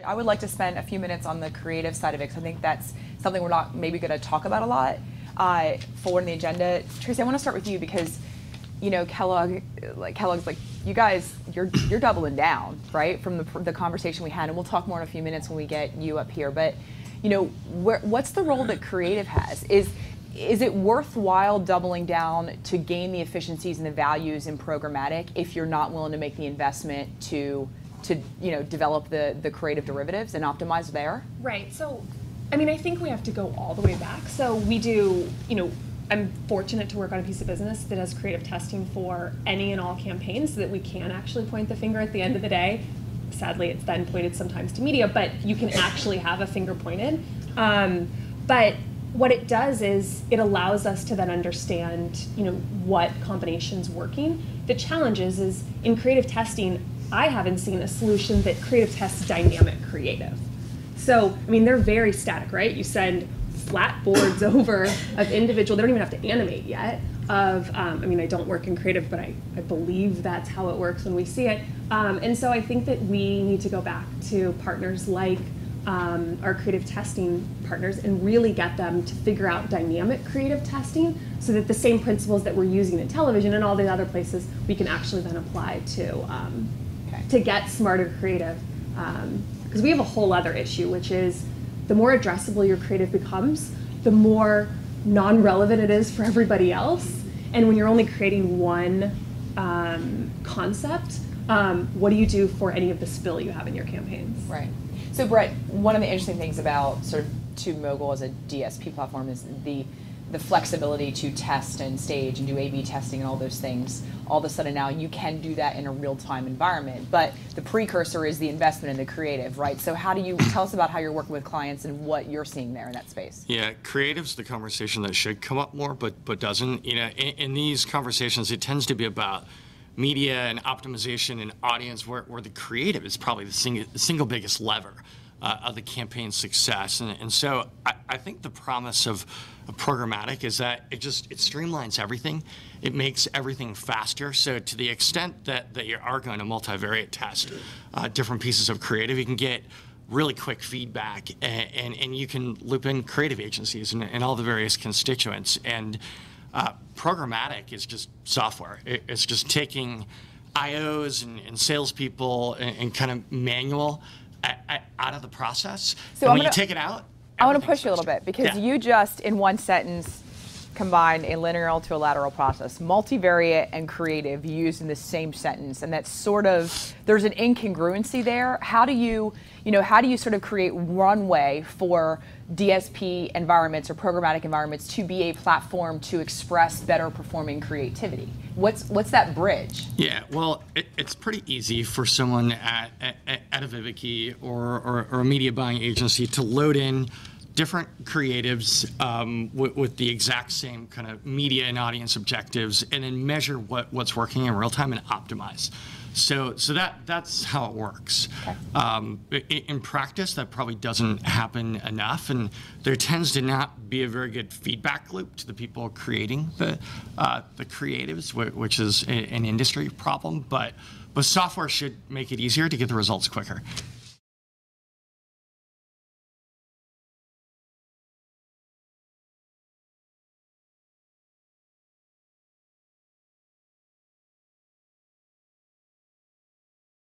I would like to spend a few minutes on the creative side of it, because I think that's something we're not maybe going to talk about a lot forward in the agenda. Tracy, I want to start with you because, you know, Kellogg's like, you guys, you're doubling down, right, from the conversation we had, and we'll talk more in a few minutes when we get you up here. But, you know, what's the role that creative has? Is it worthwhile doubling down to gain the efficiencies and the values in programmatic if you're not willing to make the investment to you know, develop the creative derivatives and optimize there? Right. So, I mean, I think we have to go all the way back. So we do, you know, I'm fortunate to work on a piece of business that has creative testing for any and all campaigns so that we can actually point the finger at the end of the day. Sadly, it's then pointed sometimes to media, but you can actually have a finger pointed. But what it does is it allows us to then understand, you know, what combination's working. The challenge is in creative testing, I haven't seen a solution that creative tests dynamic creative. So, I mean, they're very static, right? You send flat boards over of individual, they don't even have to animate yet, of, I mean, I don't work in creative, but I believe that's how it works when we see it. And so I think that we need to go back to partners like our creative testing partners and really get them to figure out dynamic creative testing so that the same principles that we're using in television and all the other places we can actually then apply to get smarter creative. Because we have a whole other issue, which is the more addressable your creative becomes, the more non-relevant it is for everybody else. And when you're only creating one concept, what do you do for any of the spill you have in your campaigns? Right. So Brett, one of the interesting things about sort of TubeMogul as a DSP platform is the flexibility to test and stage and do A/B testing and all those things. All of a sudden now you can do that in a real-time environment, but the precursor is the investment in the creative, right? So how do you tell us about how you're working with clients and what you're seeing there in that space? Yeah, creative's the conversation that should come up more, but doesn't. You know, in these conversations, it tends to be about media and optimization and audience, where the creative is probably the single biggest lever of the campaign's success. And so I think the promise of programmatic is that it streamlines everything. It makes everything faster. So to the extent that you are going to multivariate test different pieces of creative, you can get really quick feedback, and you can loop in creative agencies and all the various constituents. And programmatic is just software. It's just taking IOs and salespeople and kind of manual out of the process. So and when you take it out, I want to push you a little bit because you just, in one sentence, combined a linear to a lateral process, multivariate and creative used in the same sentence, and that's sort of, there's an incongruency there. How do you sort of create runway for DSP environments or programmatic environments to be a platform to express better performing creativity? What's that bridge? Yeah, well, it's pretty easy for someone at a Viviki or a media buying agency to load in different creatives with the exact same kind of media and audience objectives, and then measure what's working in real time and optimize. So that's how it works. Okay. In practice, that probably doesn't happen enough, and there tends to not be a very good feedback loop to the people creating the creatives, which is an industry problem. But software should make it easier to get the results quicker.